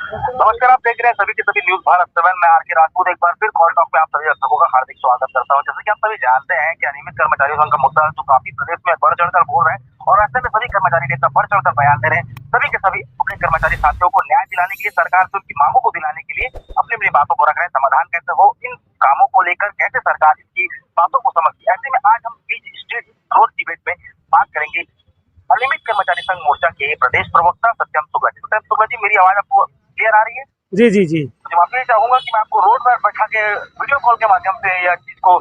नमस्कार, आप देख रहे हैं सभी के सभी न्यूज भारत 7। मैं आर के राजपूत एक बार फिर कॉल टॉक में आप सभी दर्शकों का हार्दिक स्वागत करता हूं। जैसे कि आप सभी जानते हैं कि अनियमित कर्मचारियों संघ का मुद्दा जो काफी प्रदेश में बढ़ चढ़कर बोल रहे हैं और ऐसे में सभी कर्मचारी नेता बढ़ चढ़कर बयान दे रहे हैं। सभी के सभी अपने कर्मचारी साथियों को न्याय दिलाने के लिए, सरकार से उनकी मांगों को दिलाने के लिए अपनी अपनी बातों को रख रहे हैं। समाधान कैसे हो, इन कामों को लेकर कैसे सरकार इसकी बातों को समझती है। ऐसे में आज हम बीच स्ट्रीट रोड डिबेट में बात करेंगे अनियमित कर्मचारी संघ मोर्चा के प्रदेश प्रवक्ता सत्यम शुक्ला जी। सत्यम शुक्ला जी, मेरी आवाज आपको क्लियर आ रही है? जी जी जी। तो मैं आपसे चाहूंगा कि मैं आपको रोड पर बैठा के वीडियो कॉल के माध्यम से या इसको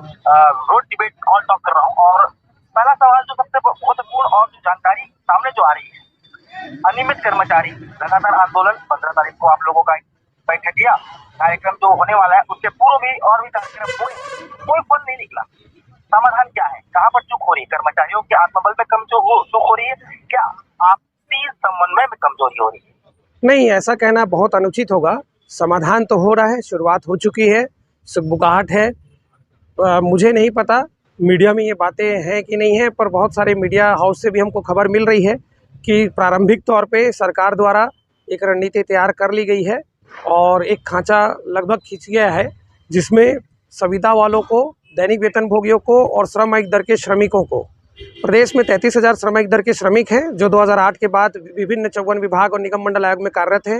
रोड डिबेट कॉल टॉक कर रहा हूँ। और पहला सवाल जो सबसे महत्वपूर्ण और जो जानकारी सामने जो आ रही है, अनियमित कर्मचारी लगातार आंदोलन 15 तारीख को आप लोगों का बैठकिया कार्यक्रम जो होने वाला है, उसके पूर्व भी और भी कार्यक्रम हुए, कोई फल नहीं निकला। समाधान क्या है, कहाँ पर चूक हो रही है? कर्मचारियों के आत्मबल में चूक हो रही है, क्या आपसी समन्वय में कमजोरी हो रही है? नहीं, ऐसा कहना बहुत अनुचित होगा। समाधान तो हो रहा है, शुरुआत हो चुकी है, सुगबुगाहट है। मुझे नहीं पता मीडिया में ये बातें हैं कि नहीं है, पर बहुत सारे मीडिया हाउस से भी हमको खबर मिल रही है कि प्रारंभिक तौर पे सरकार द्वारा एक रणनीति तैयार कर ली गई है और एक खांचा लगभग खींच गया है, जिसमें संविदा वालों को, दैनिक वेतनभोगियों को और श्रम दर के श्रमिकों को, प्रदेश में 33,000 श्रमिक दर के श्रमिक हैं जो 2008 के बाद विभिन्न 54 विभाग और निगम मंडल आयोग में कार्यरत हैं।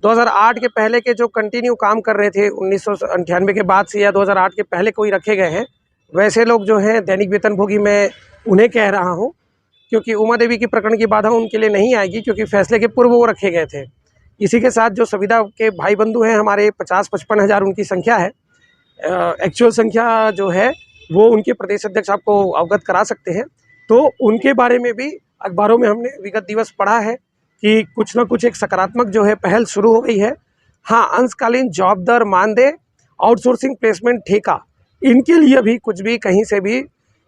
2008 के पहले के जो कंटिन्यू काम कर रहे थे 1998 के बाद से, या 2008 के पहले कोई रखे गए हैं, वैसे लोग जो हैं दैनिक वेतनभोगी, मैं उन्हें कह रहा हूं, क्योंकि उमा देवी की प्रकरण की बाधा उनके लिए नहीं आएगी, क्योंकि फैसले के पूर्व वो रखे गए थे। इसी के साथ जो संविदा के भाई बंधु हैं हमारे, 50-55 हज़ार उनकी संख्या है। एक्चुअल संख्या जो है वो उनके प्रदेश अध्यक्ष आपको अवगत करा सकते हैं। तो उनके बारे में भी अखबारों में हमने विगत दिवस पढ़ा है कि कुछ ना कुछ एक सकारात्मक जो है पहल शुरू हो गई है। हाँ, अंशकालीन जॉब दर मानदेय, आउटसोर्सिंग प्लेसमेंट ठेका, इनके लिए भी कुछ भी कहीं से भी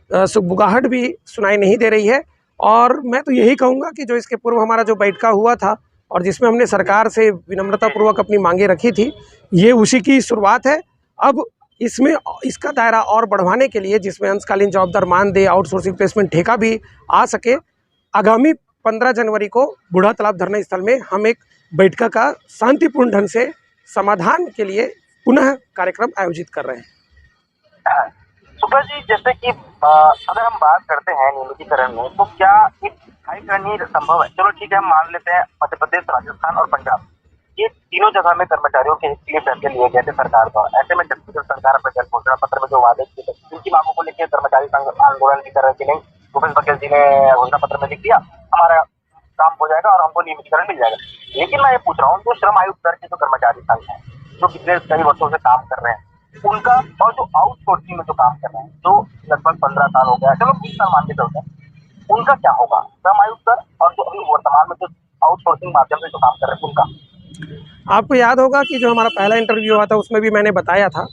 सुगबुगाहट भी सुनाई नहीं दे रही है। और मैं तो यही कहूँगा कि जो इसके पूर्व हमारा जो बैठका हुआ था और जिसमें हमने सरकार से विनम्रतापूर्वक अपनी मांगें रखी थी, ये उसी की शुरुआत है। अब इसमें इसका दायरा और बढ़वाने के लिए, जिसमें अंशकालीन जॉब दर मानदेय, आउटसोर्सिंग प्लेसमेंट ठेका भी आ सके, आगामी 15 जनवरी को बूढ़ा तालाब धरना स्थल में हम एक बैठक का शांतिपूर्ण ढंग से समाधान के लिए पुनः कार्यक्रम आयोजित कर रहे हैं। सुब्बा जी, जैसे कि अगर हम बात करते हैं नियमितीकरण में, तो क्या एक स्थायीकरण ही संभव है? चलो ठीक है, हम मान लेते हैं मध्य प्रदेश, राजस्थान और पंजाब, ये तीनों जगह में कर्मचारियों के हित के लिए फैसले लिए गए थे सरकार द्वारा। ऐसे में छत्तीसगढ़ सरकार अपने जन घोषणा पत्र में जो वादे किए थे, उनकी मांगों को लेकर कर्मचारी संघ आंदोलन भी कर रहे कि नहीं, भूपेश बघेल जी ने घोषणा पत्र में लिख दिया हमारा काम हो जाएगा और हमको नियमितीकरण मिल जाएगा। लेकिन मैं ये पूछ रहा हूँ, जो श्रम आयुक्त दर के जो कर्मचारी संघ है, जो पिछले कई वर्षों से काम कर रहे हैं, उनका, और जो आउटसोर्सिंग में जो काम कर रहे हैं, जो लगभग 15 साल हो गया, चलो 20 साल मान के चलते हैं, उनका क्या होगा? श्रम आयुक्त दर और जो अभी वर्तमान में जो आउटसोर्सिंग माध्यम से जो काम कर रहे हैं, उनका। आपको याद होगा कि जो हमारा पहला इंटरव्यू हुआ था उसमें भी मैंने बताया था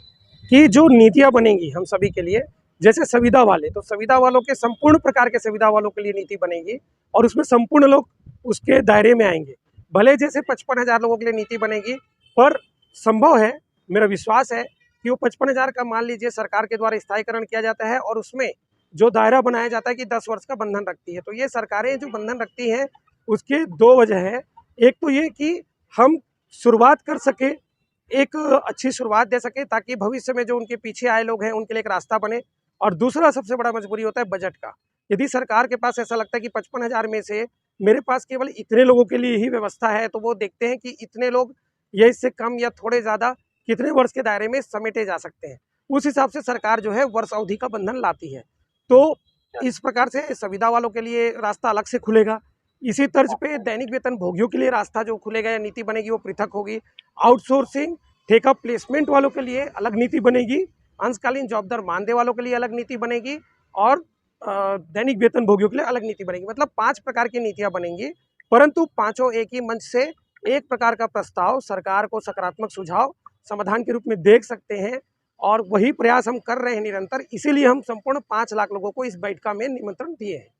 कि जो नीतियाँ बनेंगी हम सभी के लिए, जैसे संविदा वाले, तो संविदा वालों के संपूर्ण प्रकार के संविदा वालों के लिए नीति बनेगी और उसमें संपूर्ण लोग उसके दायरे में आएंगे। भले जैसे 55,000 लोगों के लिए नीति बनेगी, पर संभव है, मेरा विश्वास है कि वो 55,000 का मान लीजिए सरकार के द्वारा स्थायीकरण किया जाता है और उसमें जो दायरा बनाया जाता है कि 10 वर्ष का बंधन रखती है। तो ये सरकारें जो बंधन रखती हैं उसके दो वजह है। एक तो ये कि हम शुरुआत कर सके, एक अच्छी शुरुआत दे सके, ताकि भविष्य में जो उनके पीछे आए लोग हैं उनके लिए एक रास्ता बने। और दूसरा सबसे बड़ा मजबूरी होता है बजट का। यदि सरकार के पास ऐसा लगता है कि 55,000 में से मेरे पास केवल इतने लोगों के लिए ही व्यवस्था है, तो वो देखते हैं कि इतने लोग या इससे कम या थोड़े ज़्यादा कितने वर्ष के दायरे में समेटे जा सकते हैं। उस हिसाब से सरकार जो है वर्ष अवधि का बंधन लाती है। तो इस प्रकार से संविदा वालों के लिए रास्ता अलग से खुलेगा। इसी तर्ज पे दैनिक वेतन भोगियों के लिए रास्ता जो खुलेगा या नीति बनेगी वो पृथक होगी। आउटसोर्सिंग ठेका प्लेसमेंट वालों के लिए अलग नीति बनेगी, अंशकालीन जॉब दर मानदेय वालों के लिए अलग नीति बनेगी और दैनिक वेतन भोगियों के लिए अलग नीति बनेगी। मतलब 5 प्रकार की नीतियां बनेंगी, परंतु पांचों एक ही मंच से एक प्रकार का प्रस्ताव, सरकार को सकारात्मक सुझाव समाधान के रूप में देख सकते हैं। और वही प्रयास हम कर रहे हैं निरंतर, इसीलिए हम संपूर्ण 5 लाख लोगों को इस बैठक में निमंत्रण दिए हैं।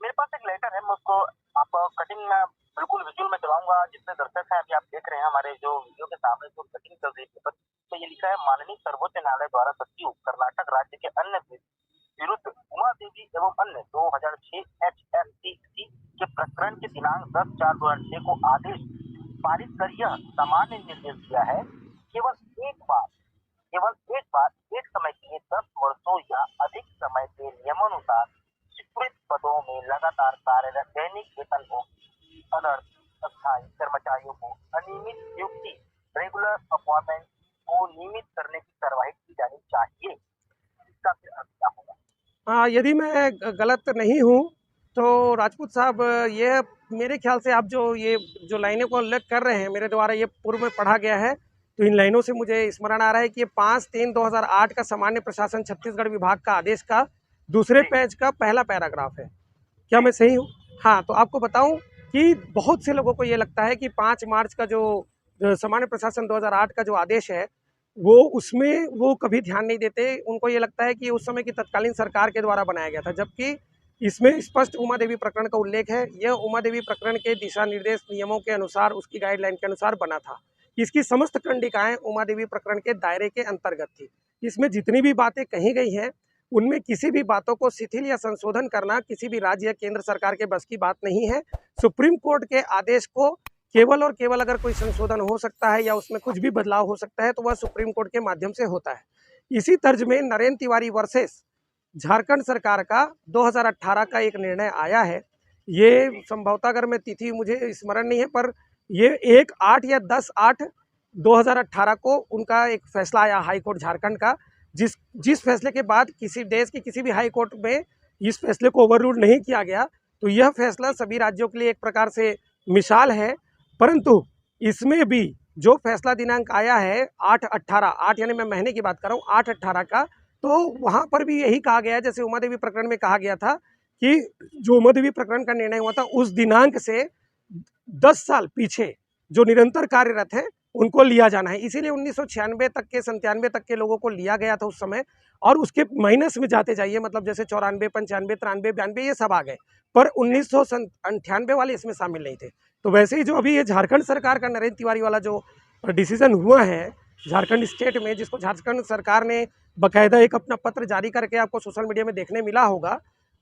मेरे पास एक लेटर है, मैं उसको आपको कटिंग में बिल्कुल विजुअल में चलाऊंगा, जितने दर्शक हैं अभी आप देख रहे हैं हमारे जो वीडियो के सामने जो कटिंग चल रही है, तो ये लिखा है, माननीय सर्वोच्च न्यायालय द्वारा सचिव कर्नाटक राज्य के अन्य विरुद्ध उमा देवी एवं अन्य 2006 HSTC के प्रकरण के दिनांक 10/4/2006 को आदेश पारित कर यह सामान्य निर्देश दिया है, केवल एक बार एक समय के लिए 10 वर्षों या अधिक समय के नियमानुसार स्वीकृत पदों में लगातार कार्यरत दैनिक वेतनभोगी अनर्थ अस्थायी कर्मचारियों को अनियमित नियुक्ति रेगुलर अपॉइंटमेंट को नियमित करने की कार्रवाई की जानी चाहिए। इसका फिर अर्थ क्या होगा? हाँ, यदि मैं गलत नहीं हूँ तो राजपूत साहब, ये मेरे ख्याल से आप जो लाइनों को उल्लेख कर रहे हैं, मेरे द्वारा ये पूर्व में पढ़ा गया है, तो इन लाइनों से मुझे स्मरण आ रहा है कि ये 5/3/2008 का सामान्य प्रशासन छत्तीसगढ़ विभाग का आदेश का दूसरे पेज का पहला पैराग्राफ है। क्या मैं सही हूँ? हाँ, तो आपको बताऊं कि बहुत से लोगों को ये लगता है कि 5 मार्च का जो सामान्य प्रशासन 2008 का जो आदेश है, उसमें वो कभी ध्यान नहीं देते। उनको ये लगता है कि उस समय की तत्कालीन सरकार के द्वारा बनाया गया था, जबकि इसमें स्पष्ट उमा देवी प्रकरण का उल्लेख है। यह उमा देवी प्रकरण के दिशा निर्देश नियमों के अनुसार, उसकी गाइडलाइन के अनुसार बना था। इसकी समस्त कंडिकाएं उमा देवी प्रकरण के दायरे के अंतर्गत थी। इसमें जितनी भी बातें कही गई हैं, उनमें किसी भी बातों को शिथिल या संशोधन करना किसी भी राज्य या केंद्र सरकार के बस की बात नहीं है। सुप्रीम कोर्ट के आदेश को केवल और केवल अगर कोई संशोधन हो सकता है या उसमें कुछ भी बदलाव हो सकता है तो वह सुप्रीम कोर्ट के माध्यम से होता है। इसी तर्ज में नरेंद्र तिवारी वर्सेस झारखंड सरकार का 2018 का एक निर्णय आया है। ये संभवतः, अगर मैं तिथि मुझे स्मरण नहीं है, पर ये 1/8 या 10/8/2018 को उनका एक फैसला आया हाई कोर्ट झारखंड का, जिस फैसले के बाद किसी देश के किसी भी हाई कोर्ट में इस फैसले को ओवररूल नहीं किया गया। तो यह फैसला सभी राज्यों के लिए एक प्रकार से मिसाल है। परंतु इसमें भी जो फैसला दिनांक आया है 8/18, यानी मैं महीने की बात कर रहा हूँ, 8/18 का, तो वहाँ पर भी यही कहा गया है, जैसे उमा देवी प्रकरण में कहा गया था कि जो उमा देवी प्रकरण का निर्णय हुआ था उस दिनांक से 10 साल पीछे जो निरंतर कार्यरत हैं उनको लिया जाना है। इसीलिए 1996 तक के 97 तक के लोगों को लिया गया था उस समय, और उसके माइनस में जाते जाइए, मतलब जैसे 94, 95, 93, 92 ये सब आ गए, पर 1998 वाले इसमें शामिल नहीं थे। तो वैसे ही जो अभी ये झारखंड सरकार का नरेंद्र तिवारी वाला जो डिसीजन हुआ है झारखंड स्टेट में, जिसको झारखंड सरकार ने बाकायदा एक अपना पत्र जारी करके आपको सोशल मीडिया में देखने मिला होगा,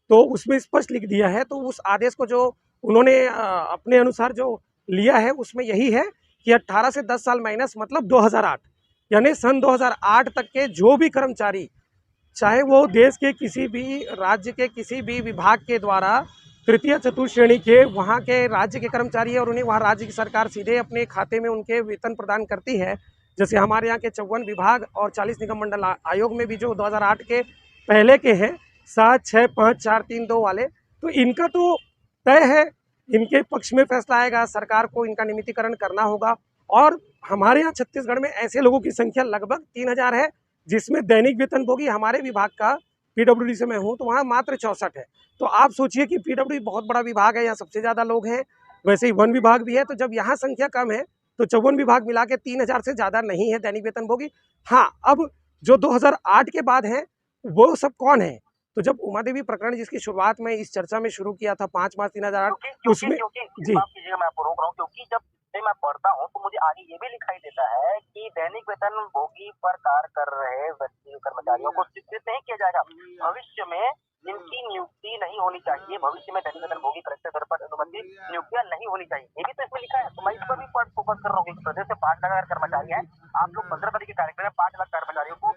तो उसमें स्पष्ट लिख दिया है। तो उस आदेश को जो उन्होंने अपने अनुसार जो लिया है उसमें यही है कि 18 से 10 साल माइनस मतलब 2008, यानी सन 2008 तक के जो भी कर्मचारी, चाहे वो देश के किसी भी राज्य के किसी भी विभाग के द्वारा तृतीय चतुर्थ श्रेणी के वहाँ के राज्य के कर्मचारी है और उन्हें वहाँ राज्य की सरकार सीधे अपने खाते में उनके वेतन प्रदान करती है। जैसे हमारे यहाँ के 54 विभाग और 40 निगम मंडल आयोग में भी जो 2008 के पहले के हैं 7, 6, 5, 4, 3, 2 वाले, तो इनका तो तय है, इनके पक्ष में फैसला आएगा, सरकार को इनका नियमितीकरण करना होगा। और हमारे यहाँ छत्तीसगढ़ में ऐसे लोगों की संख्या लगभग 3000 है, जिसमें दैनिक वेतनभोगी हमारे विभाग का पीडब्ल्यूडी से मैं हूँ तो वहाँ मात्र 64 है। तो आप सोचिए कि पीडब्ल्यूडी बहुत बड़ा विभाग है, यहाँ सबसे ज़्यादा लोग हैं, वैसे ही वन विभाग भी है। तो जब यहाँ संख्या कम है तो 54 विभाग मिला के 3000 से ज़्यादा नहीं है दैनिक वेतनभोगी। हाँ, अब जो 2008 के बाद हैं वो सब कौन है? तो जब उमा देवी प्रकरण जिसकी शुरुआत में इस चर्चा में शुरू किया था 5 मार्च 2008, उसमें जी माफ कीजिएगा मैं आपको रोक रहा हूँ, क्योंकि जब मैं पढ़ता हूँ तो मुझे आगे ये भी दिखाई देता है कि दैनिक वेतनभोगी पर कार्य कर रहे व्यक्ति कर्मचारियों को स्वीकृत नहीं किया जाएगा। भविष्य में इनकी नियुक्ति नहीं होनी चाहिए, भविष्य में दैनिक वेतनभोगी कलेक्टर स्तर पर अनुबंधित नियुक्तियां नहीं होनी चाहिए, ये भी तो इसमें लिखा है। तो मैं इस पर भी फोकस कर रहा हूँ। प्रदेश में 5 लाख कर्मचारी हैं, आप लोग 15 तारीख के कार्यक्रम में 5 लाख कर्मचारियों को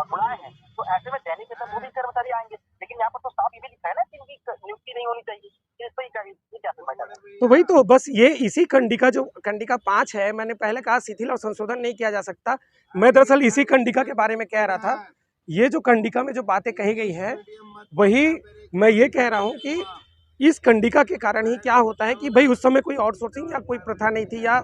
बुलाए हैं, तो ऐसे में दैनिक वेतनभोगी कर्मचारी आएंगे, लेकिन यहाँ पर तो साफ ये भी लिखा है ना कि इनकी नियुक्ति नहीं होनी चाहिए। तो वही तो, बस ये इसी कंडिका 5 है। मैंने पहले कहा शिथिल और संशोधन नहीं किया जा सकता, मैं दरअसल इसी कंडिका के बारे में कह रहा था। ये जो कंडिका में जो बातें कही गई है वही मैं ये कह रहा हूँ कि इस कंडिका के कारण ही क्या होता है कि भाई उस समय कोई आउटसोर्सिंग या कोई प्रथा नहीं थी, या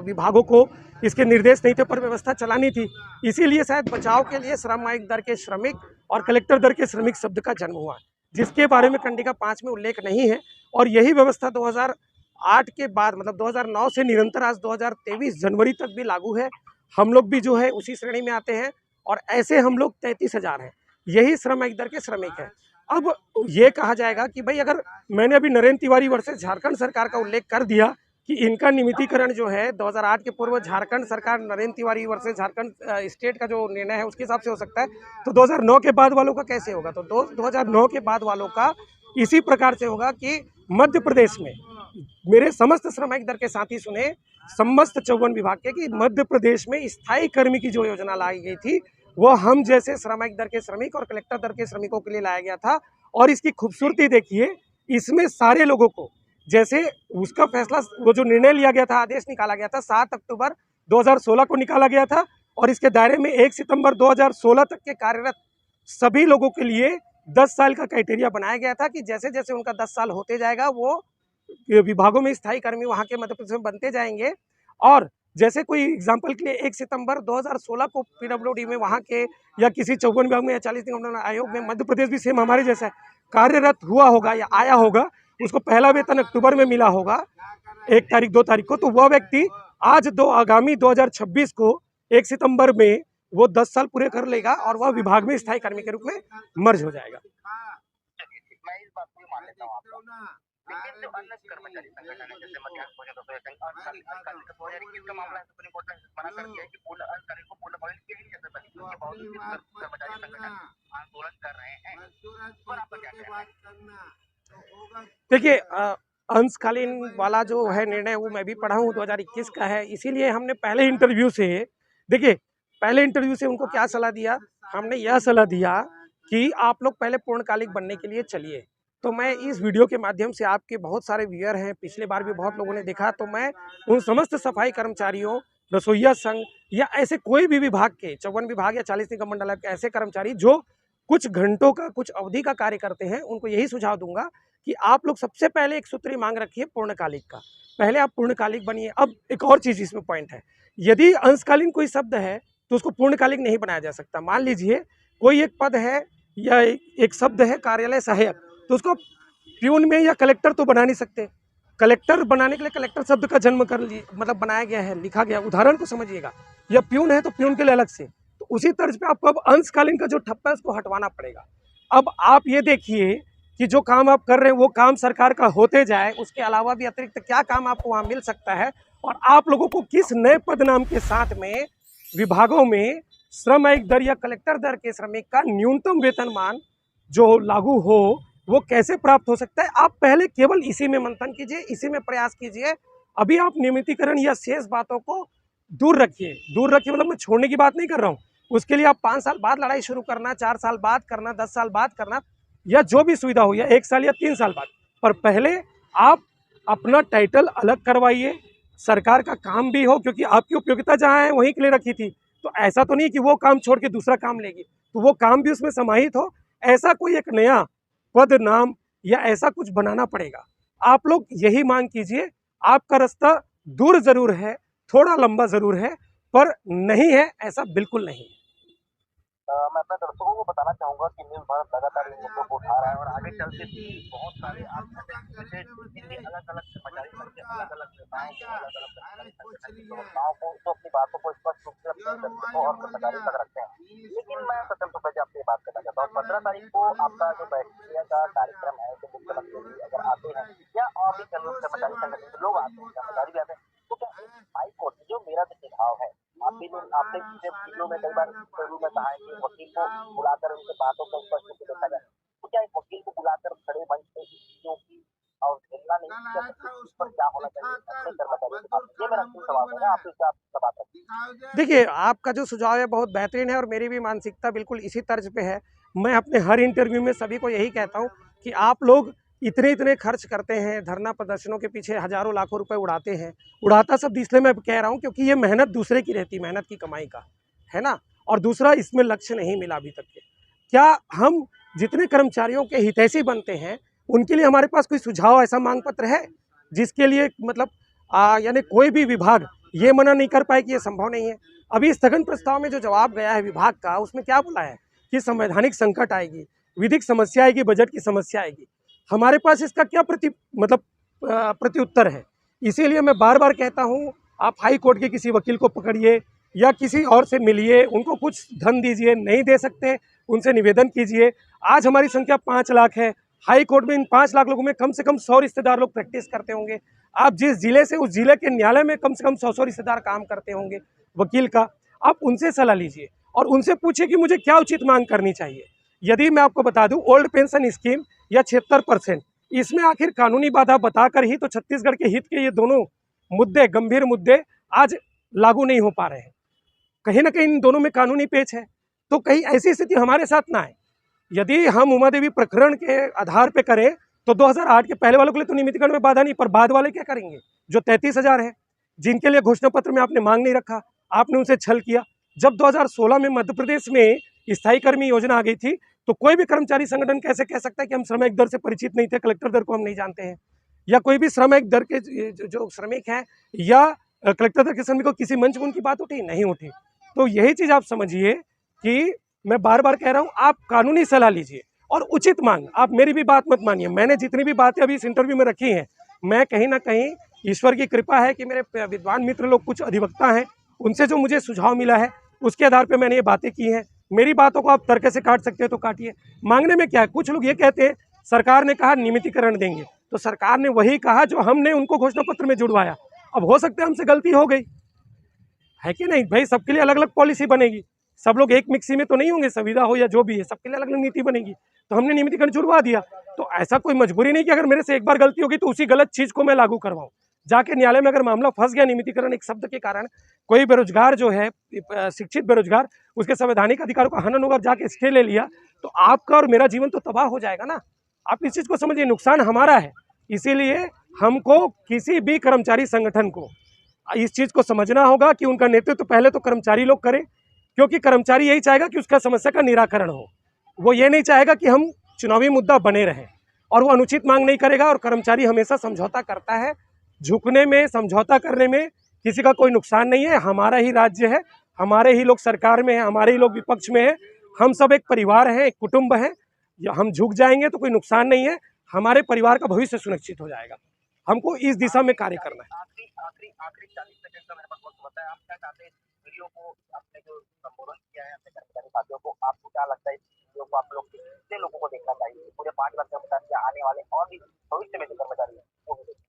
विभागों को इसके निर्देश नहीं थे, पर व्यवस्था चलानी थी। इसीलिए शायद बचाव के लिए श्रम आयुक्त दर के श्रमिक और कलेक्टर दर के श्रमिक शब्द का जन्म हुआ, जिसके बारे में कंडिका 5 में उल्लेख नहीं है। और यही व्यवस्था 2008 के बाद मतलब 2009 से निरंतर आज 2023 जनवरी तक भी लागू है। हम लोग भी जो है उसी श्रेणी में आते हैं, और ऐसे हम लोग 33,000 हैं, यही श्रम आयुक्त दर के श्रमिक हैं। अब ये कहा जाएगा कि भाई अगर मैंने अभी नरेंद्र तिवारी वर्सेस झारखंड सरकार का उल्लेख कर दिया कि इनका नियमितीकरण जो है 2008 के पूर्व झारखंड सरकार नरेंद्र तिवारी वर्सेस झारखंड स्टेट का जो निर्णय है उसके हिसाब से हो सकता है, तो 2009 के बाद वालों का कैसे होगा? तो 2009 के बाद वालों का इसी प्रकार से होगा कि मध्य प्रदेश में मेरे समस्त श्रमिक दर के साथी सुने, समस्त 54 विभाग के, कि मध्य प्रदेश में स्थायी कर्मी की जो योजना लाई गई थी वो हम जैसे श्रमिक दर के श्रमिक और कलेक्टर दर के श्रमिकों के लिए लाया गया था। और इसकी खूबसूरती देखिए, इसमें सारे लोगों को, जैसे उसका फैसला, वो जो निर्णय लिया गया था, आदेश निकाला गया था 7 अक्टूबर 2016 को निकाला गया था, और इसके दायरे में 1 सितंबर 2016 तक के कार्यरत सभी लोगों के लिए 10 साल का क्राइटेरिया बनाया गया था कि जैसे जैसे उनका 10 साल होते जाएगा वो विभागों में स्थायी कर्मी वहाँ के मध्य प्रदेश में बनते जाएंगे। और जैसे कोई एग्जाम्पल के लिए 1 सितंबर 2016 को पीडब्ल्यूडी में वहाँ के या किसी 54 विभाग में या 40 निगम आयोग में मध्य प्रदेश भी सेम हमारे जैसा कार्यरत हुआ होगा या आया होगा, उसको पहला वेतन अक्टूबर में मिला होगा 1 तारीख 2 तारीख को, तो वह व्यक्ति आज आगामी 2026 को 1 सितंबर में वो 10 साल पूरे कर लेगा और वह विभाग में स्थायी कर्मी के रूप में मर्ज हो जाएगा। मैं इस बात को मान लेता हूँ आपका, लेकिन जो अन्य कर्मचारी संगठन है जैसे मध्य प्रदेश का 2021 का मामला है, सुप्रीम कोर्ट ने मना कर दिया है कि पूर्ण अंशकालीन को पूर्ण भविष्य के लिए जैसे इसके बावजूद भी कर्मचारी संगठन आंदोलन कर रहे हैं, पर आपका क्या कहना है? देखिए, अंशकालीन वाला जो है निर्णय वो मैं भी पढ़ा हूँ, 2021 का है, इसीलिए हमने पहले इंटरव्यू से उनको क्या सलाह दिया, हमने यह सलाह दिया कि आप लोग पहले पूर्णकालिक बनने के लिए चलिए। तो मैं इस वीडियो के माध्यम से, आपके बहुत सारे व्यूअर हैं, पिछले बार भी बहुत लोगों ने देखा, तो मैं उन समस्त सफाई कर्मचारियों, रसोइया संघ या ऐसे कोई भी विभाग के 54 विभाग या 40 निगम मंडल के ऐसे कर्मचारी जो कुछ घंटों का, कुछ अवधि का कार्य करते हैं, उनको यही सुझाव दूंगा कि आप लोग सबसे पहले एक सूत्री मांग रखिए पूर्णकालिक का, पहले आप पूर्णकालिक बनिए। अब एक और चीज़ इसमें पॉइंट है, यदि अंशकालीन कोई शब्द है तो उसको पूर्णकालिक नहीं बनाया जा सकता। मान लीजिए कोई एक पद है या एक शब्द है कार्यालय सहायक, तो उसको प्यून में या कलेक्टर तो बना नहीं सकते। कलेक्टर बनाने के लिए कलेक्टर शब्द का जन्म कर मतलब बनाया गया है, लिखा गया, उदाहरण को समझिएगा। या प्यून है तो प्यून के लिए अलग से, तो उसी तर्ज पे आपको अब अंशकालीन का जो ठप्पा है उसको हटवाना पड़ेगा। अब आप ये देखिए कि जो काम आप कर रहे हैं वो काम सरकार का होते जाए, उसके अलावा भी अतिरिक्त क्या काम आपको वहाँ मिल सकता है, और आप लोगों को किस नए पद नाम के साथ में विभागों में श्रमिक दर या कलेक्टर दर के श्रमिक का न्यूनतम वेतनमान जो लागू हो वो कैसे प्राप्त हो सकता है। आप पहले केवल इसी में मंथन कीजिए, इसी में प्रयास कीजिए। अभी आप नियमितीकरण या शेष बातों को दूर रखिए मतलब मैं छोड़ने की बात नहीं कर रहा हूँ, उसके लिए आप 5 साल बाद लड़ाई शुरू करना, 4 साल बाद करना, 10 साल बाद करना, या जो भी सुविधा हो, या 1 साल या 3 साल बाद, पर पहले आप अपना टाइटल अलग करवाइए, सरकार का काम भी हो, क्योंकि आपकी उपयोगिता जहाँ है वहीं के लिए रखी थी। तो ऐसा तो नहीं कि वो काम छोड़ के दूसरा काम लेगी, तो वो काम भी उसमें समाहित हो। ऐसा कोई एक नया पद नाम या ऐसा कुछ बनाना पड़ेगा। आप लोग यही मांग कीजिए। आपका रास्ता दूर जरूर है, थोड़ा लंबा जरूर है, पर नहीं है ऐसा बिल्कुल नहीं। मैं अपने दर्शकों को बताना चाहूंगा कि न्यूज़ भारत लगातार इन मुद्दों को उठा रहा है और आगे चलते भी बहुत सारे आप अलग अलग कर्मचारी संघ के अलग अलग नेताओं को, अलग अलग कर्मचारी संगठन की प्रवक्ताओं को जो अपनी बातों को स्पष्ट रूप से अपने दर्शकों और कर्मचारी तक रखते हैं। लेकिन मैं सत्यम सुपे जी आपसे बात करना चाहता हूँ, 15 तारीख को आपका जो बैठक का कार्यक्रम है, तो मुख्यमंत्री अगर आते हैं या और भी कर्मचारी संगठन के लोग आते हैं, कर्मचारी भी आते हैं, तो क्या हाई कोर्ट जो मेरा सुझाव है, आपने वीडियो में कई बार इंटरव्यू में कहा है कि वकील को बुलाकर उनसे बातों को स्पष्ट रूप से देखा जाए, तो क्या एक वकील को बुलाकर खड़े मंच पे चीजों की अवहेलना नहीं की जा सकती, इस पर क्या होना चाहिए अपने कर्मचारियों के साथ? ये मेरा सवाल है, आप इससे आप बात करें। देखिए, आपका जो सुझाव है बहुत बेहतरीन है और मेरी भी मानसिकता बिल्कुल इसी तर्ज पे है। मैं अपने हर इंटरव्यू में सभी को यही कहता हूँ कि आप लोग इतने खर्च करते हैं, धरना प्रदर्शनों के पीछे हजारों लाखों रुपए उड़ाते हैं। उड़ाता शब्द इसलिए मैं कह रहा हूँ क्योंकि ये मेहनत दूसरे की रहती, मेहनत की कमाई का है ना, और दूसरा इसमें लक्ष्य नहीं मिला अभी तक के। क्या हम जितने कर्मचारियों के हितैषी बनते हैं उनके लिए हमारे पास कोई सुझाव, ऐसा मांग पत्र है जिसके लिए मतलब यानी कोई भी विभाग ये मना नहीं कर पाए कि ये संभव नहीं है? अभी स्थगन प्रस्ताव में जो जवाब गया है विभाग का, उसमें क्या बोला है कि संवैधानिक संकट आएगी, विधिक समस्या आएगी, बजट की समस्या आएगी। हमारे पास इसका क्या प्रत्युत्तर है? इसीलिए मैं बार बार कहता हूँ, आप हाई कोर्ट के किसी वकील को पकड़िए या किसी और से मिलिए, उनको कुछ धन दीजिए, नहीं दे सकते उनसे निवेदन कीजिए। आज हमारी संख्या 5 लाख है, हाई कोर्ट में इन 5 लाख लोगों में कम से कम 100 रिश्तेदार लोग प्रैक्टिस करते होंगे। आप जिस जिले से, उस जिले के न्यायालय में कम से कम 100 रिश्तेदार काम करते होंगे वकील का। आप उनसे सलाह लीजिए और उनसे पूछिए कि मुझे क्या उचित मांग करनी चाहिए। यदि मैं आपको बता दूं, ओल्ड पेंशन स्कीम या 76%, इसमें आखिर कानूनी बाधा बताकर ही तो छत्तीसगढ़ के हित के ये दोनों मुद्दे, गंभीर मुद्दे आज लागू नहीं हो पा रहे हैं। कहीं ना कहीं इन दोनों में कानूनी पेच है, तो कहीं ऐसी स्थिति हमारे साथ ना आए। यदि हम उमा देवी प्रकरण के आधार पे करें तो 2008 के पहले वालों के लिए तो नियमितीकरण में बाधा नहीं, पर बाद वाले क्या करेंगे जो 33,000 है, जिनके लिए घोषणा पत्र में आपने मांग नहीं रखा, आपने उनसे छल किया। जब 2016 में मध्य प्रदेश में स्थायी कर्मी योजना आ गई थी तो कोई भी कर्मचारी संगठन कैसे कह सकता है कि हम श्रमिक दर से परिचित नहीं थे, कलेक्टर दर को हम नहीं जानते हैं, या कोई भी श्रमिक दर के जो श्रमिक हैं या कलेक्टर दर के श्रमिक को किसी मंच में उनकी बात उठी नहीं उठी। तो यही चीज़ आप समझिए कि मैं बार बार कह रहा हूँ, आप कानूनी सलाह लीजिए और उचित मांग, आप मेरी भी बात मत मानिए। मैंने जितनी भी बातें अभी इस इंटरव्यू में रखी हैं, मैं कहीं ना कहीं ईश्वर की कृपा है कि मेरे विद्वान मित्र लोग कुछ अधिवक्ता हैं, उनसे जो मुझे सुझाव मिला है उसके आधार पर मैंने ये बातें की हैं। मेरी बातों को आप तर्क से काट सकते हैं तो काटिए। मांगने में क्या है, कुछ लोग ये कहते हैं सरकार ने कहा नियमितीकरण देंगे, तो सरकार ने वही कहा जो हमने उनको घोषणा पत्र में जुड़वाया। अब हो सकता है हमसे गलती हो गई है कि नहीं भाई, सबके लिए अलग अलग पॉलिसी बनेगी, सब लोग एक मिक्सी में तो नहीं होंगे, संविदा हो या जो भी है, सबके लिए अलग अलग नीति बनेगी। तो हमने नियमितीकरण जुड़वा दिया, तो ऐसा कोई मजबूरी नहीं कि अगर मेरे से एक बार गलती होगी तो उसी गलत चीज़ को मैं लागू करवाऊँ। जाके न्यायालय में अगर मामला फंस गया नियमितीकरण एक शब्द के कारण, कोई बेरोजगार जो है शिक्षित बेरोजगार, उसके संवैधानिक अधिकारों का हनन होगा, जाके स्टे ले लिया, तो आपका और मेरा जीवन तो तबाह हो जाएगा ना। आप इस चीज़ को समझिए, नुकसान हमारा है। इसीलिए हमको किसी भी कर्मचारी संगठन को इस चीज़ को समझना होगा कि उनका नेतृत्व पहले तो कर्मचारी लोग करें, क्योंकि कर्मचारी यही चाहेगा कि उसका समस्या का निराकरण हो। वो ये नहीं चाहेगा कि हम चुनावी मुद्दा बने रहें, और वो अनुचित मांग नहीं करेगा। और कर्मचारी हमेशा समझौता करता है, झुकने में, समझौता करने में किसी का कोई नुकसान नहीं है। हमारा ही राज्य है, हमारे ही लोग सरकार में हैं, हमारे ही लोग विपक्ष में हैं, हम सब एक परिवार हैं, एक कुटुंब है। हम झुक जाएंगे तो कोई नुकसान नहीं है, हमारे परिवार का भविष्य सुनिश्चित हो जाएगा। हमको इस दिशा में कार्य करना है। आखिरी 40 सेकंड का मेरे पास वक्त होता है, आप क्या चाहते हैं इस वीडियो को, आपने जो संबोधन किया है अपने कर्मचारी साथियों को, आपको क्या लगता है इस वीडियो को आप लोग कितने लोगों को देखना चाहिए, पूरे 5 लाख कर्मचारी के आने वाले और भी भविष्य में जो कर्मचारी हैं वो भी देखें?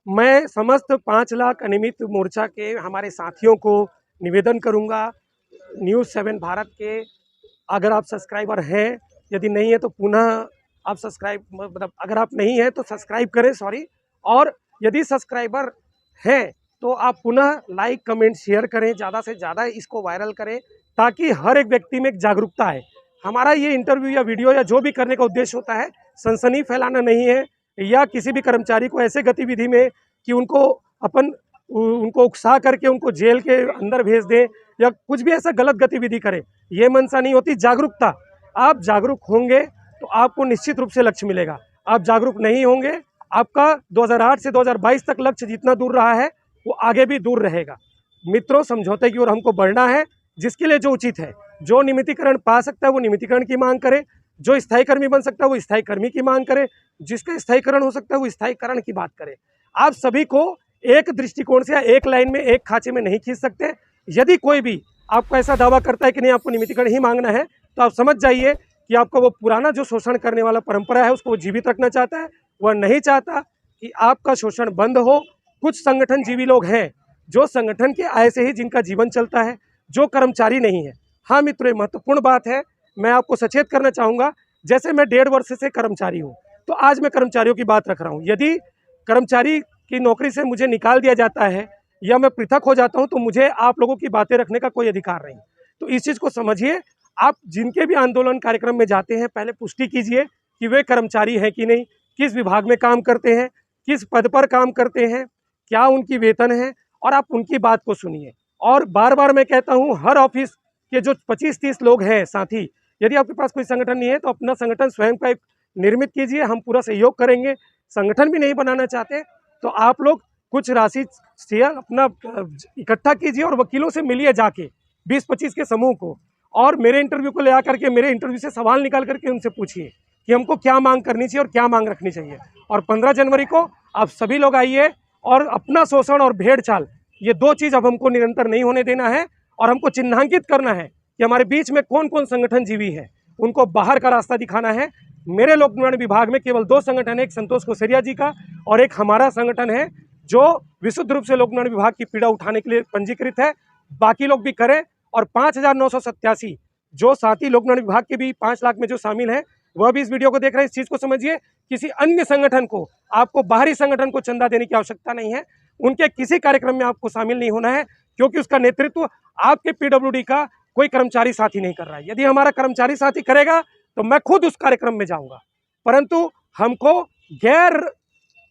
मैं समस्त 5 लाख अनियमित मोर्चा के हमारे साथियों को निवेदन करूंगा, न्यूज़ 7 भारत के अगर आप सब्सक्राइबर हैं, यदि नहीं है तो पुनः आप सब्सक्राइब, मतलब अगर आप नहीं हैं तो सब्सक्राइब करें, सॉरी। और यदि सब्सक्राइबर हैं तो आप पुनः लाइक, कमेंट, शेयर करें, ज़्यादा से ज़्यादा इसको वायरल करें, ताकि हर एक व्यक्ति में एक जागरूकता है। हमारा ये इंटरव्यू या वीडियो या जो भी करने का उद्देश्य होता है, सनसनी फैलाना नहीं है, या किसी भी कर्मचारी को ऐसे गतिविधि में कि उनको उकसा करके उनको जेल के अंदर भेज दें या कुछ भी ऐसा गलत गतिविधि करें, ये मंशा नहीं होती। जागरूकता, आप जागरूक होंगे तो आपको निश्चित रूप से लक्ष्य मिलेगा। आप जागरूक नहीं होंगे, आपका 2008 से 2022 तक लक्ष्य जितना दूर रहा है वो आगे भी दूर रहेगा। मित्रों, समझौते की ओर हमको बढ़ना है, जिसके लिए जो उचित है, जो नियमितीकरण पा सकता है वो नियमितीकरण की मांग करे, जो स्थायी कर्मी बन सकता है वो स्थायी कर्मी की मांग करे, जिसका स्थायीकरण हो सकता है वो स्थायीकरण की बात करे। आप सभी को एक दृष्टिकोण से या एक लाइन में, एक खांचे में नहीं खींच सकते। यदि कोई भी आपको ऐसा दावा करता है कि नहीं आपको नियमितीकरण ही मांगना है, तो आप समझ जाइए कि आपका वो पुराना जो शोषण करने वाला परंपरा है उसको वो जीवित रखना चाहता है। वह नहीं चाहता कि आपका शोषण बंद हो। कुछ संगठन जीवी लोग हैं जो संगठन के आय से ही जिनका जीवन चलता है, जो कर्मचारी नहीं है। हाँ मित्रों, ये महत्वपूर्ण बात है, मैं आपको सचेत करना चाहूँगा। जैसे मैं 1.5 वर्ष से कर्मचारी हूँ, तो आज मैं कर्मचारियों की बात रख रहा हूँ। यदि कर्मचारी की नौकरी से मुझे निकाल दिया जाता है या मैं पृथक हो जाता हूँ, तो मुझे आप लोगों की बातें रखने का कोई अधिकार नहीं। तो इस चीज़ को समझिए। आप जिनके भी आंदोलन कार्यक्रम में जाते हैं, पहले पुष्टि कीजिए कि वे कर्मचारी हैं कि नहीं, किस विभाग में काम करते हैं, किस पद पर काम करते हैं, क्या उनकी वेतन है, और आप उनकी बात को सुनिए। और बार बार मैं कहता हूँ, हर ऑफिस के जो 25-30 लोग हैं साथी, यदि आपके पास कोई संगठन नहीं है तो अपना संगठन स्वयं का एक निर्मित कीजिए, हम पूरा सहयोग करेंगे। संगठन भी नहीं बनाना चाहते तो आप लोग कुछ राशि से अपना इकट्ठा कीजिए और वकीलों से मिलिए जाके 20-25 के समूह को, और मेरे इंटरव्यू को ले आकर के मेरे इंटरव्यू से सवाल निकाल करके उनसे पूछिए कि हमको क्या मांग करनी चाहिए और क्या मांग रखनी चाहिए। और 15 जनवरी को आप सभी लोग आइए, और अपना शोषण और भेड़ चाल, ये 2 चीज़ अब हमको निरंतर नहीं होने देना है। और हमको चिन्हांकित करना है कि हमारे बीच में कौन कौन संगठन जीवी है, उनको बाहर का रास्ता दिखाना है। मेरे लोक निर्माण विभाग में केवल 2 संगठन है, एक संतोष कोसेरिया जी का और एक हमारा संगठन है, जो विशुद्ध रूप से लोक निर्माण विभाग की पीड़ा उठाने के लिए पंजीकृत है। बाकी लोग भी करें। और 5,987 जो साथी लोक निर्माण विभाग के भी 5 लाख में जो शामिल हैं, वह भी इस वीडियो को देख रहे हैं, इस चीज़ को समझिए। किसी अन्य संगठन को, आपको बाहरी संगठन को चंदा देने की आवश्यकता नहीं है। उनके किसी कार्यक्रम में आपको शामिल नहीं होना है, क्योंकि उसका नेतृत्व आपके पीडब्ल्यूडी का कोई कर्मचारी साथी नहीं कर रहा है। यदि हमारा कर्मचारी साथी करेगा तो मैं खुद उस कार्यक्रम में जाऊंगा, परंतु हमको गैर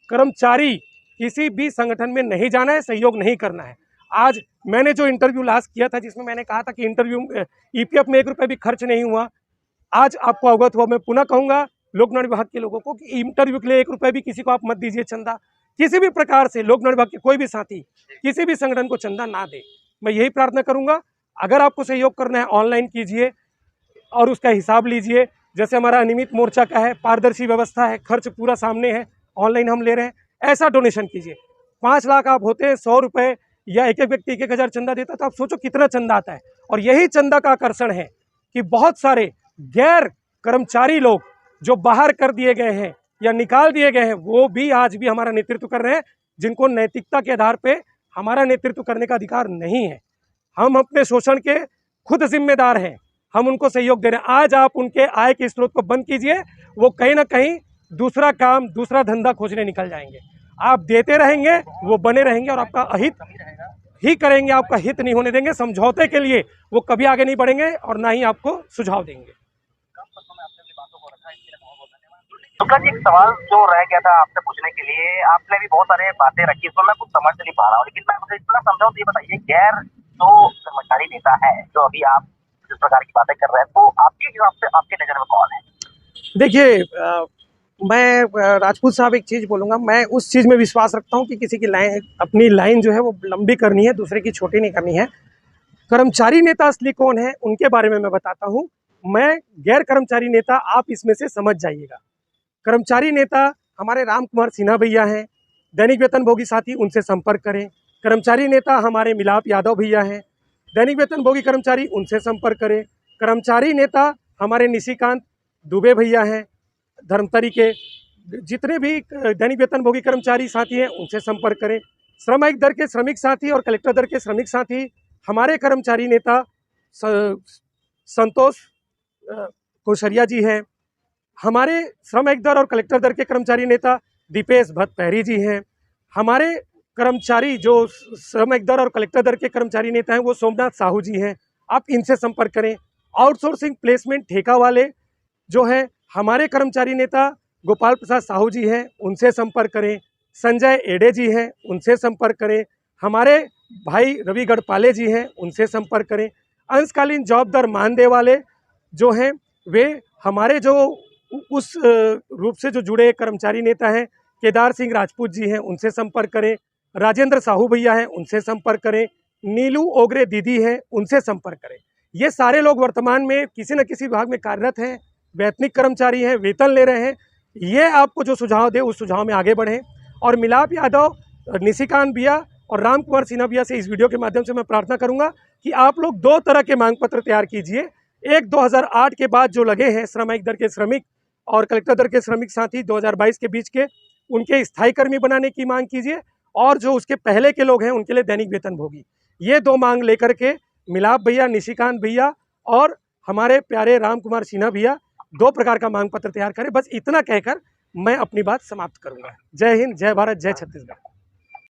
कर्मचारी किसी भी संगठन में नहीं जाना है, सहयोग नहीं करना है। आज मैंने जो इंटरव्यू लास्ट किया था, जिसमें मैंने कहा था कि इंटरव्यू ईपीएफ में 1 रुपये भी खर्च नहीं हुआ, आज आपको अवगत हुआ। मैं पुनः कहूँगा लोक निर्माण विभाग के लोगों को कि इंटरव्यू के लिए 1 रुपये भी किसी को आप मत दीजिए चंदा। किसी भी प्रकार से लोक निर्माण विभाग के कोई भी साथी किसी भी संगठन को चंदा ना दे। मैं यही प्रार्थना करूँगा। अगर आपको सहयोग करना है, ऑनलाइन कीजिए और उसका हिसाब लीजिए। जैसे हमारा अनियमित मोर्चा का है, पारदर्शी व्यवस्था है, खर्च पूरा सामने है, ऑनलाइन हम ले रहे हैं, ऐसा डोनेशन कीजिए। 5 लाख आप होते हैं, 100 रुपये या एक एक व्यक्ति 1,000 चंदा देता, तो आप सोचो कितना चंदा आता है। और यही चंदा का आकर्षण है कि बहुत सारे गैर कर्मचारी लोग जो बाहर कर दिए गए हैं या निकाल दिए गए हैं, वो भी आज भी हमारा नेतृत्व कर रहे हैं, जिनको नैतिकता के आधार पे हमारा नेतृत्व करने का अधिकार नहीं है। हम अपने शोषण के खुद जिम्मेदार हैं, हम उनको सहयोग दे रहे हैं। आज आप उनके आय के स्रोत को बंद कीजिए, वो कहीं ना कहीं दूसरा काम, दूसरा धंधा खोजने निकल जाएंगे। आप देते रहेंगे, वो बने रहेंगे और आपका अहित ही करेंगे, आपका हित नहीं होने देंगे। समझौते के लिए वो कभी आगे नहीं बढ़ेंगे और ना ही आपको सुझाव देंगे। शुक्ला जी, एक सवाल जो रह गया था आपसे पूछने के लिए, आपने भी बहुत सारे बातें रखी, इसमें मैं कुछ समझ नहीं पा रहा हूँ, लेकिन मैं मुझे इतना समझाऊं तो ये बताइए, गैर जो कर्मचारी नेता है, जो अभी आप जिस प्रकार की बातें कर रहे हैं, तो आपके हिसाब से आपके नजर में कौन है? देखिए, मैं राजपूत साहब एक चीज़ बोलूँगा, मैं उस चीज़ में विश्वास रखता हूँ कि किसी की लाइन, अपनी लाइन जो है वो लंबी करनी है, दूसरे की छोटी नहीं करनी है। कर्मचारी नेता असली कौन है, उनके बारे में मैं बताता हूँ। मैं गैर कर्मचारी नेता, आप इसमें से समझ जाइएगा। कर्मचारी नेता हमारे राम कुमार सिन्हा भैया हैं, दैनिक वेतनभोगी साथी, उनसे संपर्क करें। कर्मचारी नेता हमारे मिलाप यादव भैया हैं, दैनिक वेतनभोगी कर्मचारी, उनसे संपर्क करें। कर्मचारी नेता हमारे निशिकांत दुबे भैया हैं, धर्मतरी के। जितने भी दैनिक वेतनभोगी कर्मचारी साथी हैं, उनसे संपर्क करें। श्रम आयुक्त दर के श्रमिक साथी और कलेक्टर दर के श्रमिक साथी हमारे कर्मचारी नेता संतोष कोशरिया जी हैं। हमारे श्रम आयुक्त दर और कलेक्टर दर के कर्मचारी नेता दीपेश भट्टपैरी जी हैं। हमारे कर्मचारी जो श्रम आयुक्त दर और कलेक्टर दर के कर्मचारी नेता हैं, वो सोमनाथ साहू जी हैं, आप इनसे संपर्क करें। आउटसोर्सिंग प्लेसमेंट ठेका वाले जो हैं, हमारे कर्मचारी नेता गोपाल प्रसाद साहू जी हैं, उनसे संपर्क करें। संजय एडे जी हैं, उनसे संपर्क करें। हमारे भाई रवि गढ़पाले जी हैं, उनसे संपर्क करें। अंशकालीन जॉब दर मानदेय वाले जो हैं, वे हमारे जो उस रूप से जो जुड़े कर्मचारी नेता हैं, केदार सिंह राजपूत जी हैं, उनसे संपर्क करें। राजेंद्र साहू भैया हैं, उनसे संपर्क करें। नीलू ओगरे दीदी हैं, उनसे संपर्क करें। ये सारे लोग वर्तमान में किसी न किसी विभाग में कार्यरत हैं, वैतनिक कर्मचारी हैं, वेतन ले रहे हैं। ये आपको जो सुझाव दे, उस सुझाव में आगे बढ़ें। और मिलाप यादव, निशिकांत भैया और राम कुमार सिन्हा भैया से इस वीडियो के माध्यम से मैं प्रार्थना करूंगा कि आप लोग 2 तरह के मांग पत्र तैयार कीजिए। एक 2008 के बाद जो लगे हैं श्रम आयुक्त दर के श्रमिक और कलेक्टर दर के श्रमिक साथी 2022 के बीच के, उनके स्थायी कर्मी बनाने की मांग कीजिए। और जो उसके पहले के लोग हैं, उनके लिए दैनिक वेतनभोगी। ये 2 मांग लेकर के मिलाप भैया, निशिकांत भैया और हमारे प्यारे राम कुमार सिन्हा भैया 2 प्रकार का मांग पत्र तैयार करें। बस इतना कहकर मैं अपनी बात समाप्त करूंगा। जय हिंद, जय भारत, जय छत्तीसगढ़।